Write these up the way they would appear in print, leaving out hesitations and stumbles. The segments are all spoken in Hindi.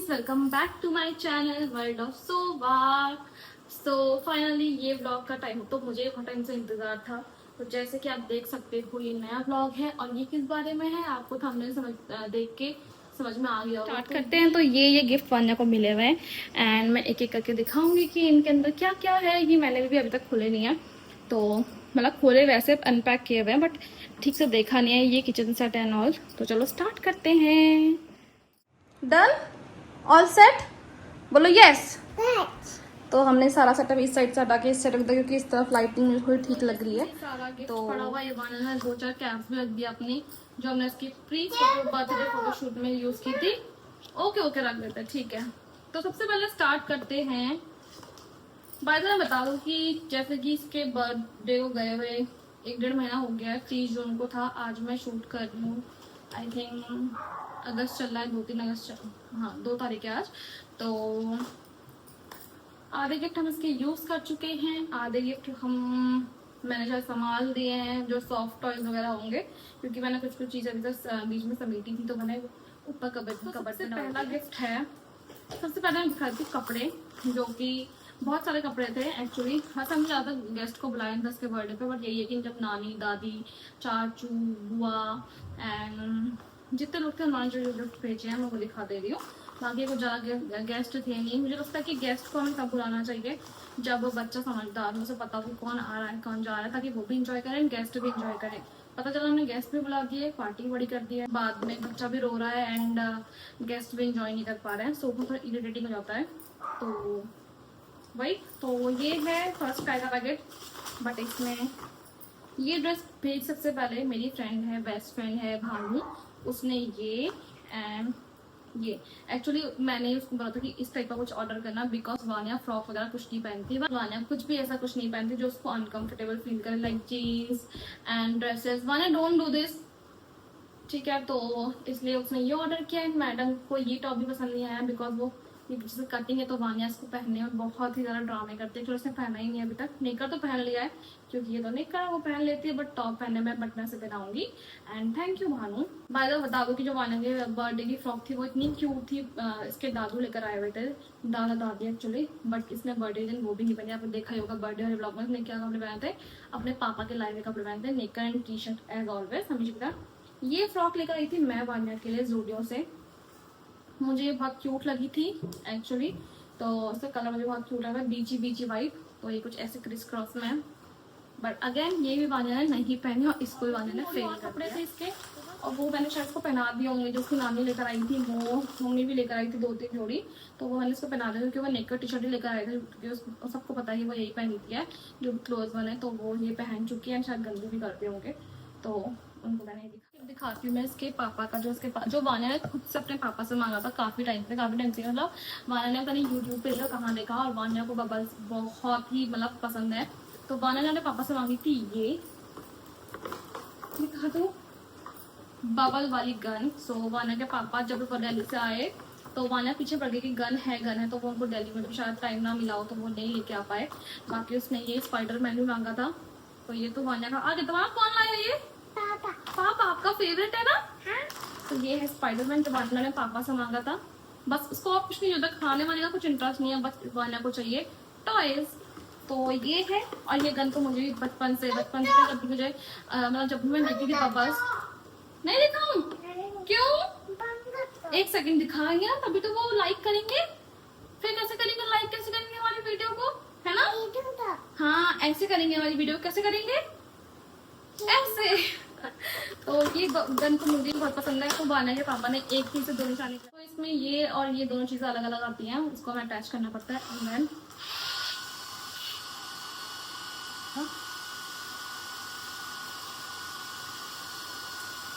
Guys, welcome back to my channel world of सोवा। फाइनली ये व्लॉग का टाइम तो मुझे बहुत टाइम से इंतजार था। तो जैसे कि आप देख सकते हो ये नया व्लॉग है और ये किस बारे में है आपको थंबनेल देख के समझ में आ गया होगा। स्टार्ट करते हैं। तो ये गिफ्ट वान्या को मिले हुए हैं एंड मैं एक एक करके दिखाऊंगी कि इनके अंदर क्या क्या है। ये मैंने भी अभी तक खोले नहीं है, तो मतलब खोले वैसे अनपैक किए हुए हैं बट ठीक से देखा नहीं है। ये किचन सेट एंड ऑल। तो चलो स्टार्ट करते हैं। डन, ऑल सेट, बोलो यस। तो हमने सारा सेटअप इस साइड से हटा के इस साइड रख दिया क्योंकि इस तरफ लाइटिंग मुझे थोड़ी ठीक लग रही है। सारा गिफ्ट तो पड़ा हुआ इवाना ने 2-4 कैप्स भी रख दिया अपनी, जो हमने इसकी प्री बर्थडे फोटोशूट में यूज की थी। ओके ओके रख देते हैं, ठीक है। तो सबसे पहले स्टार्ट करते हैं। बाय द वे बता दूं कि जैसे कि इसके बर्थडे को गए हुए 1-1.5 महीना हो गया है। 30 जून को था। आज मैं शूट कर रही हूँ, आई थिंक अगस्त चल रहा है, 2-3 अगस्त, हाँ 2 तारीख है आज। तो आधे गिफ्ट हम इसके यूज कर चुके हैं, आधे गिफ्ट मैंने शायद संभाल दिए हैं, जो सॉफ्ट टॉयज वगैरह होंगे, क्योंकि मैंने कुछ चीजें अभी तक बीच में समेटी थी तो मैंने ऊपर कबर्ड से पहला गिफ्ट है। सबसे पहले मैं दिखाती हूँ कपड़े, जो कि बहुत सारे कपड़े थे एक्चुअली। हाँ, हमने ज़्यादा गेस्ट को बुलाया था इसके बर्थडे पे, बट यही है कि जब नानी दादी चाचू बुआ एंड जितने लोग थे उन्होंने जो गिफ्ट भेजे हैं मैं वो दिखा दे रही हूँ। बाकी कुछ ज़्यादा गेस्ट थे नहीं। मुझे लगता है कि गेस्ट को हमें तब बुलाना चाहिए जब बच्चा समझदार, उसे पता हो कौन आ रहा है कौन जा रहा है, ताकि वो भी इंजॉय करें गेस्ट भी इंजॉय करें। पता चला हमने गेस्ट भी बुला दिए, पार्टी बड़ी कर दी है, बाद में बच्चा भी रो रहा है एंड गेस्ट भी इंजॉय नहीं कर पा रहे हैं, सो वो थोड़ा इरिटेटिंग हो जाता है। तो वही, तो ये है फर्स्ट पहला पैकेट। बट इसमें ये ड्रेस भेज सबसे पहले मेरी फ्रेंड है, बेस्ट फ्रेंड है भानु, उसने ये एंड ये एक्चुअली मैंने उसको बोला था कि इस टाइप का कुछ ऑर्डर करना, बिकॉज वानिया फ्रॉक वगैरह कुछ नहीं पहनती, वानिया कुछ भी ऐसा कुछ नहीं पहनती जो उसको अनकंफर्टेबल फील करे, like jeans and dresses. Vaniya don't do this, ठीक है। तो इसलिए उसने ये ऑर्डर किया है। मैडम को ये टॉप भी पसंद नहीं आया बिकॉज वो जैसे कटिंग है, तो वानिया इसको पहनने में बहुत ही ज़्यादा ड्रामे करती है। तो उसने पहना ही नहीं अभी तक। नेकर तो पहन लिया है क्योंकि ये तो नेकर है, वो पहन लेती है, बट टॉप पहनने में बट मैं से पहनाऊंगी। And thank you Bhanu. By the way बता दो कि जो वानिया के बर्थडे की फ्रॉक थी वो इतनी क्यूट थी। इसके दादू लेकर आए हुए थे, दादा दादी एक्चुअली, बट इसने बर्थडे दिन वो भी नहीं पहने। आपने देखा ही होगा बर्थडे वाले ब्लॉग में इसने क्या कपड़े पहने थे, अपने पापा के लाए हुए कपड़े पहने थे, knicker and T shirt as always हमेशा। ये फ्रॉक लेकर आई थी मैं वानिया के लिए ज़ूडियो से। मुझे ये बहुत क्यूट लगी थी एक्चुअली, तो इसका कलर मुझे बहुत क्यूट लगा, बीची बीची वाइट। तो ये कुछ ऐसे क्रिस क्रॉस में है, बट अगेन ये भी वानिया ने नहीं पहने और इसको भी वानिया ने फेल कर कपड़े थे इसके। और वो मैंने शायद इसको पहना दिए होंगे, जो उसकी नानी लेकर आई थी, वो मम्मी भी लेकर आई थी 2-3 जोड़ी, तो वो मैंने इसको पहना दिया क्योंकि वो नेकर टी शर्ट ही लेकर आए थे, क्योंकि सबको पता है कि वो यही पहनती है जो क्लोज वन है, तो वो ये पहन चुकी है, शायद गंदी भी करते होंगे, तो उनको मैंने दिखाती हूँ मैं इसके पापा का, जो वानिया ने खुद से अपने पापा से मांगा था काफ़ी टाइम से मतलब वानिया ने पता नहीं यूट्यूब पे कहाँ देखा, और वानिया को बबल्स बहुत ही मतलब पसंद है, तो वानिया ने अपने पापा से मांगी थी ये दिखा दो, बबल वाली गन। सो वानिया के पापा जब वो दिल्ली से आए तो वानिया पीछे पड़ गई कि गन है, तो वो उनको दिल्ली में शायद टाइम ना मिला हो तो वो नहीं लेके आ पाए। बाकी उसने ये स्पाइडरमैन भी मांगा था, तो ये तो वानिया का आगे। तुम्हारा कौन लाया ये? पापा आपका फेवरेट है ना? हाँ? तो ये है स्पाइडरमैन जो वानिया ने पापा से मांगा था। बस उसको और कुछ नहीं होता, खाने वाने का कुछ इंटरेस्ट नहीं है, बस वानिया को चाहिए टॉयज। तो ये है, और ये गन तो मुझे बचपन से जब भी मुझे मतलब जब भी मैं देखती थी बबल्स, नहीं दिखाऊं क्यों? एक सेकंड दिखाएंगे ना तभी तो वो लाइक करेंगे, फिर कैसे करेंगे लाइक, कैसे करेंगे हमारी वीडियो को, है ना? हाँ ऐसे करेंगे, हमारी वीडियो कैसे करेंगे, ऐसे। तो ये गन तो मुझे बहुत पसंद है, तो वानिया के पापा ने एक चीज से दो निशानी, तो इसमें ये और ये दोनों चीजें अलग अलग आती हैं, उसको हमें अटैच करना पड़ता है। एंड देन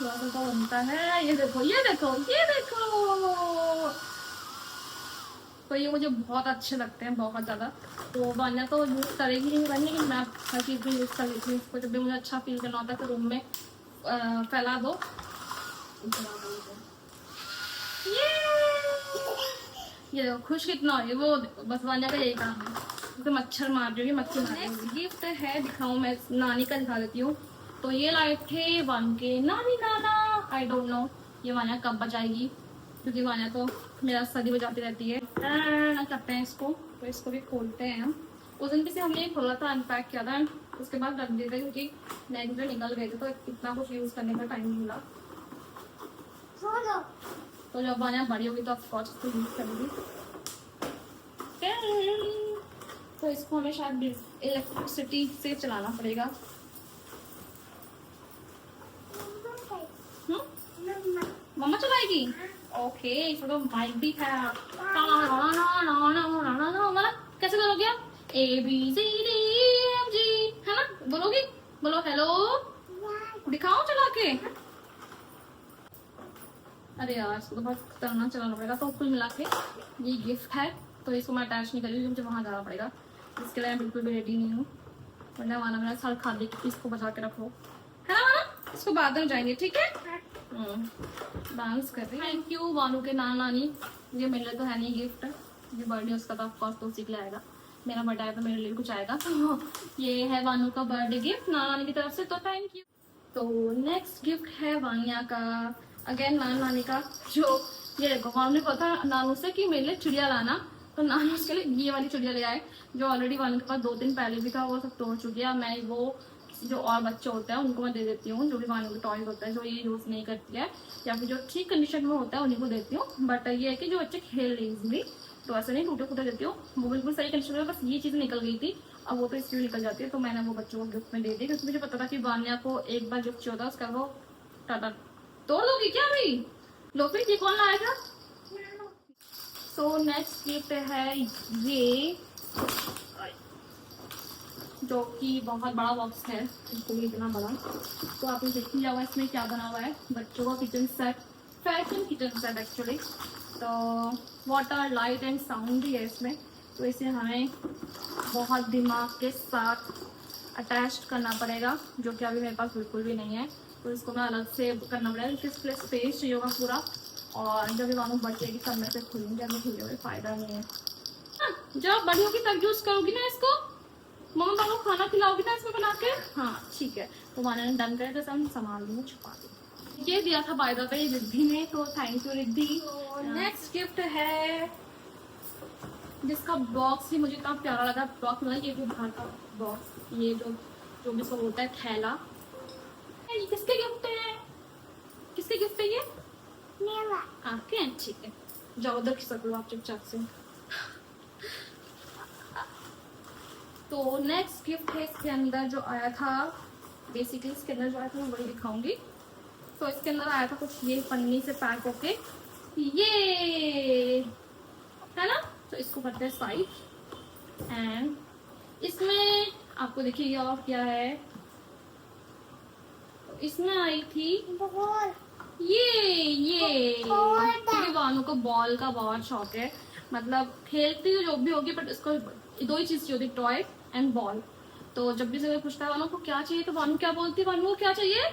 थोड़ा सा तो बनता है, ये देखो ये देखो ये देखो। तो ये मुझे बहुत अच्छे लगते हैं, बहुत ज़्यादा। तो वानिया तो यूज़ करेगी नहीं बनी, लेकिन मैं हर चीज़ भी यूज़ कर लेती हूँ इसको, जब भी मुझे अच्छा फील करना होता है तो रूम में फैला दो। ये देखो खुश कितना हो, ये वो बस वानिया का यही काम है, तो मच्छर मार रही है, मच्छर मार रही है। गिफ्ट है, दिखाऊँ मैं नानी का दिखा देती हूँ। तो ये लाए थे वन के नानी नाना, आई डोंट नो ये वानिया कब बजाएगी, क्योंकि वान्या तो मेरा सदी बजाती रहती है। करते हैं इसको, तो इसको भी खोलते हैं हम। उस दिन किसी हमने खोला था, अनपैक किया था, उसके बाद रख दिए थे क्योंकि नेक्स्ट डे निकल गए थे, तो इतना कुछ यूज़ करने का टाइम नहीं मिला। तो जब वान्या बड़ी होगी तो ऑफकोर्स इसको यूज़ करेंगी। तो इसको हमें शायद इलेक्ट्रिसिटी से चलाना पड़ेगा। मम्मा चलाएगी? ओके, इसमें तो माइक भी है। कैसे करोगे आप? ABCDFG, है ना? बोलोगी? बोलो हेलो, दिखाओ चला के। अरे यार, इसको तो बहुत करना चलाना पड़ेगा। तो कुल मिला के ये गिफ्ट है, तो इसको मैं अटैच नहीं करूँगी, मुझे वहाँ जाना पड़ेगा। इसके लिए मैं बिल्कुल भी रेडी नहीं हूँ, वरना वाना मेरा सर खा दे कि इसको बचा के रखो, है ना वाना? इसको बाद में जाएंगे, ठीक है? डांस कर रही है। थैंक यू वानू के नाना नानी। ये मेरे लिए तो है नहीं गिफ्ट, ये बर्थडे उसका तो ऑफकोर्स तो उसी के लिए आएगा। मेरा बर्थडे आया तो मेरे लिए कुछ आएगा। तो ये है वानू का बर्थडे गिफ्ट नाना नानी की तरफ से, तो थैंक यू। तो नेक्स्ट गिफ्ट है वानिया का, अगेन नाना नानी का। जो ये देखो, वानू ने पता नानू से कि मेरे लिए चिड़िया लाना, तो नानू उसके लिए ये वाली चिड़िया ले आए, जो ऑलरेडी वानू के पास 2 दिन पहले भी था, वो सब तोड़ चुकी है। मैं वो जो और बच्चे होते हैं उनको मैं दे देती हूँ, जो भी वानू के टॉयज होता है जो ये यूज़ नहीं करती है, या फिर जो ठीक कंडीशन में होता है उन्हीं को देती हूँ। बट ये है कि जो बच्चे खेल रही इजली, तो ऐसे नहीं टूटे फूटे देती हूँ। वो बिल्कुल सही कंडीशन में, बस ये चीज़ निकल गई थी, अब वो तो इसलिए निकल जाती है। तो मैंने वो बच्चों को गिफ्ट में दे दी, क्योंकि मुझे पता था कि वानिया को एक बार गिफ्ट चाहिए होता है, उसका वो टाटा तोड़ दोगी क्या भाई? लो फिर, ये कौन लाया था? सो नेक्स्ट गिफ्ट है ये, जो कि बहुत बड़ा बॉक्स है, इसको भी इतना बड़ा। तो आपने देख लिया हुआ इसमें क्या बना हुआ है, बच्चों का kitchen set, fashion kitchen set actually. तो वाटर, लाइट एंड साउंड भी है इसमें। तो इसे हमें बहुत दिमाग के साथ अटैच करना पड़ेगा, जो कि अभी मेरे पास बिल्कुल भी नहीं है। तो इसको मैं अलग से करना पड़ेगा, क्योंकि इसके लिए स्पेस चाहिए होगा पूरा। और जब भी मानो बढ़ जाएगी तब मैं से खुलेंगे, अभी खुले हुए फ़ायदा नहीं है। जब बड़ी होगी तब यूज़ करोगी ना इसको, मम्मा पापा खाना खिलाओगी ना इसमें बना के? हाँ ठीक है। तो मैंने डन करे तो सब संभाल लूँगी, छुपा दूँ। ये दिया था बाय द वे रिद्धि ने, तो thank you Riddhi. Next gift है, जिसका बॉक्स ही मुझे इतना प्यारा लगा। बॉक्स मतलब ये भी बाहर का बॉक्स, ये जो भी सब होता है थैला। ये किसके गिफ्ट है? किसके गिफ्ट है ये? मेरा। आपके? ठीक है, जाओ उधर खिसक लो आप चुपचाप से। तो नेक्स्ट गिफ्ट है, इसके अंदर जो आया था, बेसिकली इसके अंदर जो आया था मैं वही दिखाऊंगी। तो इसके अंदर आया था कुछ ये पन्नी से पैक होके, ये है ना। तो इसको करते हैं साइड, एंड इसमें आपको देखिए और क्या है। तो इसमें आई थी ये क्योंकि वानू को बॉल का बहुत शौक है, मतलब खेलती है जो भी होगी, बट इसको 2 ही चीज चाहिए होती, टॉय एंड बॉल। तो जब भी से कोई पूछता है वानू को क्या चाहिए, तो वानू क्या बोलती है? वानू को क्या चाहिए?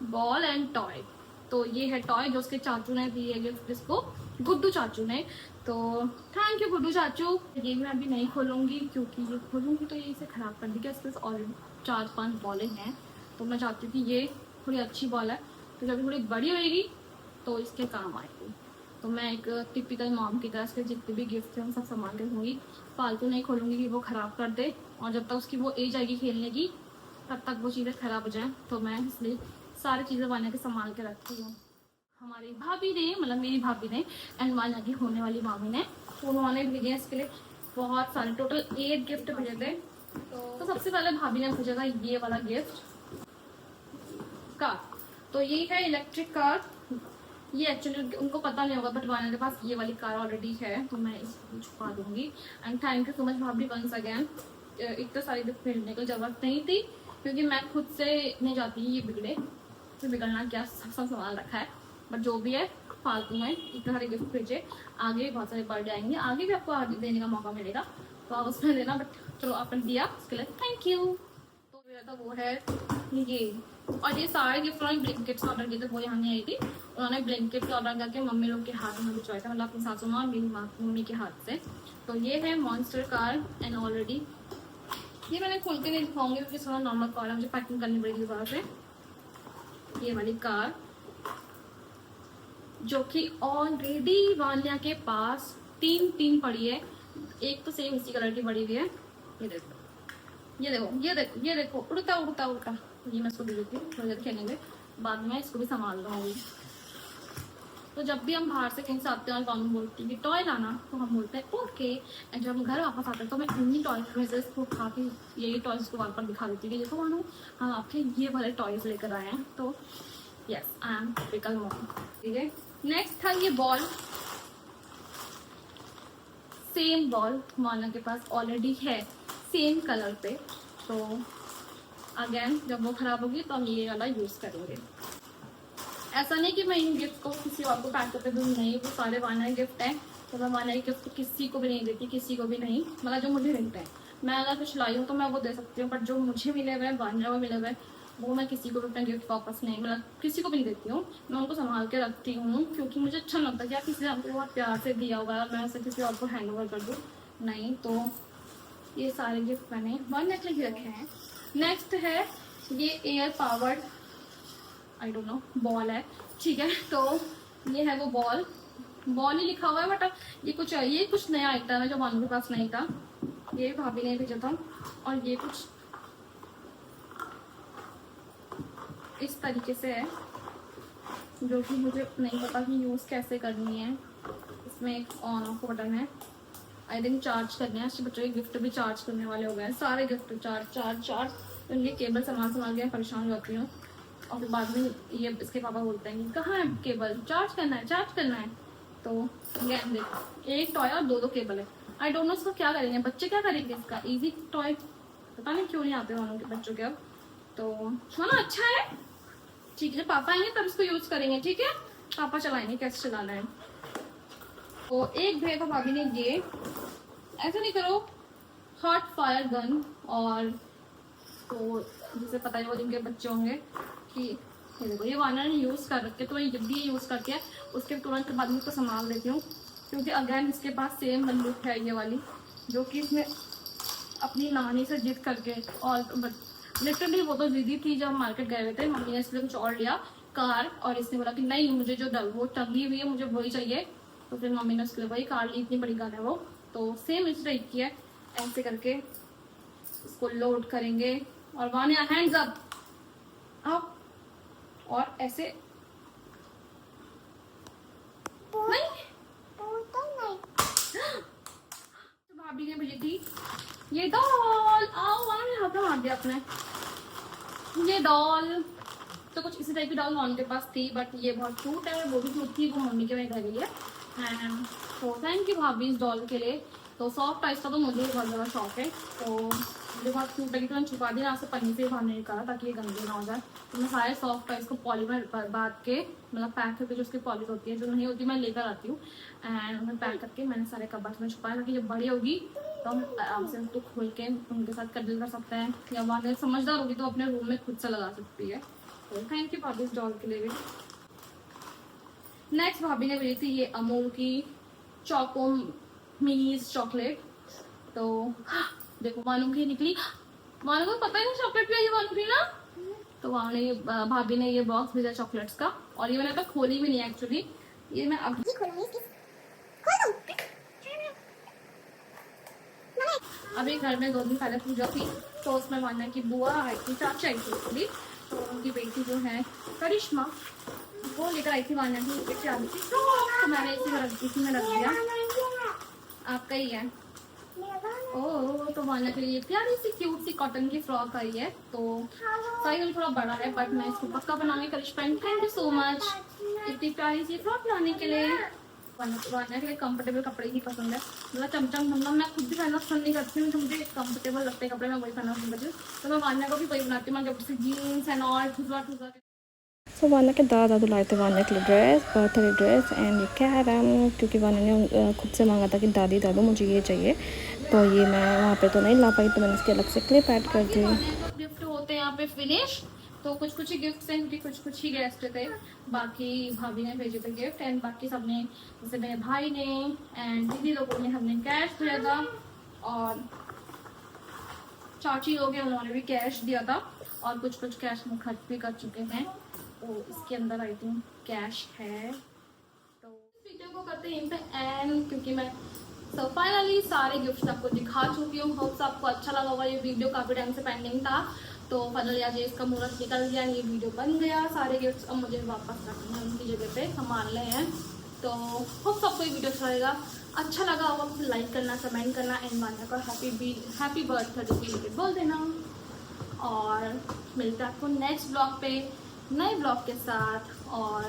Ball and toy. तो ये है टॉय, जो उसके चाचू ने दी है गिफ्ट इसको, गुड्डू चाचू ने। तो थैंक यू गुड्डू चाचू। ये मैं अभी नहीं खोलूंगी, क्योंकि ये खोलूंगी तो ये इसे खराब कर देगी। इसके और 4-5 बॉलें हैं, तो मैं चाहती हूँ कि ये थोड़ी अच्छी बॉल है, तो जब थोड़ी बड़ी होएगी तो इसके काम आएगी। तो मैं एक टिपिकल मॉम की तरह इसके जितने भी गिफ्ट हैं सब संभाल के रखूँगी, फालतू नहीं खोलूँगी कि वो ख़राब कर दे। और जब तक उसकी वो एज आएगी खेलने की, तब तक वो चीज़ें ख़राब हो जाएँ। तो मैं इसलिए सारी चीज़ें वान्या के संभाल के रखती हूँ। हमारी भाभी ने, मतलब मेरी भाभी ने एंड वान्या की होने वाली मामी ने, उन्होंने भेजे इसके लिए बहुत सारे, टोटल 8 गिफ्ट भेजे थे। तो सबसे पहले भाभी ने भेजा था ये वाला गिफ्ट, कार। तो ये है इलेक्ट्रिक कार। ये एक्चुअली उनको पता नहीं होगा, बट वान्या के पास ये वाली कार ऑलरेडी है, तो मैं इसको छुपा दूंगी। And thank you so much भाभी वंस अगेन। इतना सारी गिफ्ट भेजने की जरूरत नहीं थी, क्योंकि मैं खुद से नहीं चाहती ये बिगड़े, तो बिगड़ना क्या, सब संभाल रखा है। बट जो भी है फालतू में इतने सारे गिफ्ट भेजे, आगे भी बहुत सारे बर्थडे आएंगे, आगे भी आपको देने का मौका मिलेगा, तो आप उसमें देना। बट चलो आपने दिया, उसके लिए थैंक यू। तो मेरा तो वो है ये, और ये सारे गिफ्ट उन्होंने ब्लैंकेट्स ऑर्डर किए थे, वो यहाँ नहीं आई थी। उन्होंने ब्लैंकेट्स ऑर्डर करके मम्मी लोग के हाथ में भिजवाया था, मतलब अपनी सासू माँ और मेरी मम्मी के हाथ से। तो ये है मॉन्स्टर कार, एंड ऑलरेडी ये मैंने खोल के नहीं दिखाऊंगी, क्योंकि थोड़ा नॉर्मल कार है, मुझे पैकिंग करनी पड़ेगी दोबारा से। ये वाली कार, जो कि ऑलरेडी वान्या के पास तीन तीन पड़ी है। एक तो सेम इसी कलर की पड़ी हुई है। ये देखो ये देखो ये देखो ये देखो, उड़ता उड़ता उड़ता। ये मैं इसको दे देती हूँ, थोड़ी देर खेलने में, बाद में इसको भी संभाल लूँगी। तो जब भी हम बाहर से कहीं से आते हैं और मम्मी बोलती है कि टॉय लाना, तो हम बोलते हैं ओके। एंड जब हम घर वापस आते हैं तो मैं इन्हीं टॉयज में से इसको उठा के यही टॉयज को वापस दिखा देती हूँ कि देखो मानो हम आपके ये वाले टॉयज लेकर आए हैं। तो yes, I am typical mom. ठीक है, नेक्स्ट था ये बॉल। सेम बॉल माना के पास ऑलरेडी है सेम कलर पे, तो अगेन जब वो खराब होगी तो हम ये वाला यूज करेंगे। ऐसा नहीं कि मैं इन गिफ्ट को किसी और को पैक करके दूँ, नहीं, वो सारे वाना गिफ्ट हैं। तो मैं वाना गिफ्ट किसी को भी नहीं देती, किसी को भी नहीं। मतलब जो मुझे मिलते हैं, मैं अगर कुछ लाई हूँ तो मैं वो दे सकती हूँ, बट जो मुझे मिले हुए हैं, वाना को मिले हुए हैं, वो मैं किसी को भी अपना गिफ्ट वापस नहीं, मतलब किसी को भी नहीं देती हूँ। मैं उनको संभाल के रखती हूँ, क्योंकि मुझे अच्छा लगता है कि यार किसी ने हमको बहुत प्यार से दिया होगा और मैं उसे किसी और को हैंड ओवर कर दूँ। नहीं, तो ये सारे गिफ्ट मैंने वन नेकलेस ही रखे हैं। नेक्स्ट है ये air powered, I don't know, ball है। ठीक है, तो ये है वो बॉल। बॉल ही लिखा हुआ है, बट ये कुछ नया आइटम है जो मानू के पास नहीं था। ये भाभी ने भेजा था, और ये कुछ इस तरीके से है, जो कि मुझे नहीं पता कि यूज़ कैसे करनी है। इसमें एक ऑन ऑफ बटन है, आई थिंक चार्ज करने हैं। बच्चों के गिफ्ट भी चार्ज करने वाले हो गए हैं, सारे गिफ्ट चार्ज चार्ज चार्ज। तो ये केबल संभाल के परेशान हो जाती हूँ, और फिर बाद में ये इसके पापा बोलते हैं कि कहाँ है केबल, चार्ज करना है, चार्ज करना है। तो देखो, एक टॉय और दो केबल है। आई डोंट नो इसको क्या करेंगे बच्चे, क्या करेंगे इसका। इजी टॉय पता नहीं क्यों नहीं आते वालों के बच्चों के अब। तो सुनो, अच्छा है, ठीक है, पापा आएंगे तब इसको यूज करेंगे। ठीक है, पापा चलाएंगे कैसे चलाना है। तो एक भेजा था भाभी ने ये, ऐसा नहीं करो, हॉट फायर गन। और तो जिसे पता है वो जिनके बच्चे होंगे कि ये देखो, ये वाना ने यूज़ कर रखे, तो मैं जब भी ये यूज़ करती है उसके तुरंत बाद में इसको संभाल देती हूँ, क्योंकि अगेन इसके पास सेम बंदूक है ये वाली, जो कि इसने अपनी नानी से जिद करके, और लिटरली वो तो जिद्दी थी। जब मार्केट गए हुए थे, मम्मी ने इसलिए कुछ और लिया कार, और इसने बोला कि नहीं, मुझे जो वो टंगी हुई है मुझे वही चाहिए। तो फिर मम्मी ने उसके लिए वही कार ली, इतनी बड़ी कार है वो। तो सेम इस टाइप की है, ऐसे करके इसको लोड करेंगे, और वानिया हैंड्स अप, और ऐसे नहीं, तो भाभी ने भेजी थी ये डॉल। आओ, वानिया हाथ मार दिया अपने। ये डॉल तो कुछ इसी टाइप की डॉल मॉम के पास थी, बट ये बहुत क्यूट है, वो भी क्यूट थी, वो मम्मी के वहीं घर गई है। एंड तो थैंक यू भाभी इस डॉल के लिए। तो सॉफ्ट टॉयज का तो मुझे बहुत ज़्यादा शौक है, तो मुझे बहुत क्यूट लगी, तो मैंने छुपा दिया, से पन्नी से बाहर नहीं निकाला ताकि ये गंदे ना हो जाए। तो मैं सारे सॉफ्ट टॉयज को पॉली में बांध के, मतलब पैक करके, जो उसकी पॉलिश होती है, जो नहीं होती मैं लेकर आती हूँ, एंड उन्हें पैक करके मैंने सारे कबाड़ में छुपाया, ताकि जब बड़ी होगी तो हम आराम से उनको खोल के उनके साथ कटल कर सकते हैं, या वहाँ समझदार होगी तो अपने रूम में खुद से लगा सकती है। तो थैंक यू भाभी इस डॉल के लिए भी। नेक्स्ट भाभी ने भेजी थी ये अमूल की चॉको मिनीज चॉकलेट। तो देखो, मालूम की निकली, मालूम को पता ही नहीं चॉकलेट भी है ये मालूम थी ना। तो वहाँ ने भाभी ने ये बॉक्स भेजा चॉकलेट्स का, और ये मैंने तो खोली भी नहीं एक्चुअली, ये मैं अब अभी घर में 2 दिन पहले पूजा थी, तो उसमें माना की बुआ आई थी, चाची आई थी, तो उनकी बेटी जो है करिश्मा, वो लेकर आई थी वाना की लेकर आई थी, तो मैंने इसी में रख दिया। आपका ही है। ओह, तो वाना के लिए प्यारी सी क्यूट सी कॉटन की फ्रॉक आई है, तो साइज थोड़ा बड़ा है, बट मैं इसको पक्का बनाऊंगी। करिश्मा, थैंक यू सो मच इतनी प्यारी सी फ्रॉक लाने के लिए। वाना के लिए कंफर्टेबल कपड़े ही पसंद है, मतलब चमचम धमधम मैं खुद भी पहनना पसंद नहीं करती हूँ, तो मुझे कंफर्टेबल लगते कपड़े मैं वही पहनना पसंद करती हूँ। तो मैं वाना को भी वही बनाती हूँ, मैं जब से जीन्स एंड ऑल ठुसा ठुसा। सो वाना के दादा लाए थे वाना के लिए ड्रेस, बर्थडे ड्रेस, एंड ये कैरम, क्योंकि वाना ने खुद से मांगा था कि दादी दादू मुझे ये चाहिए, तो ये मैं वहाँ पे तो नहीं ला पाई, तो मैंने इसके अलग से क्लिप ऐड कर दी। गिफ्ट होते हैं यहाँ पे फिनिश, तो कुछ ही गिफ्ट हैं, क्योंकि कुछ ही गेस्ट थे, बाकी भाभी ने भेजे थे गिफ्ट, एंड बाकी सबने, जैसे मेरे भाई ने एंड दीदी लोगों ने हमने कैश दिया था, और चाची लोग हैं उन्होंने भी कैश दिया था, और कुछ कैश में खर्च भी कर चुके हैं। तो इसके अंदर आई थिंक कैश है, को करते हैं यहीं पे एंड, क्योंकि मैं फाइनली सारे गिफ्ट्स आपको दिखा चुकी हूँ। होप्स आपको अच्छा लगा होगा। ये वीडियो काफ़ी टाइम से पेंडिंग था, तो फाइनली आज इसका मुहूर्त निकल गया, ये वीडियो बन गया। सारे गिफ्ट्स अब मुझे वापस रखने हैं उनकी जगह पे, संभाल रहे हैं। तो होप्स आपको ये वीडियो अच्छा लगा होगा तो लाइक करना, कमेंट करना एंड मान्या को हैप्पी बर्थडे बोल देना। और मिलते हैं आपको नेक्स्ट ब्लॉग पे नए ब्लॉग के साथ और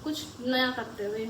कुछ नया करते हुए।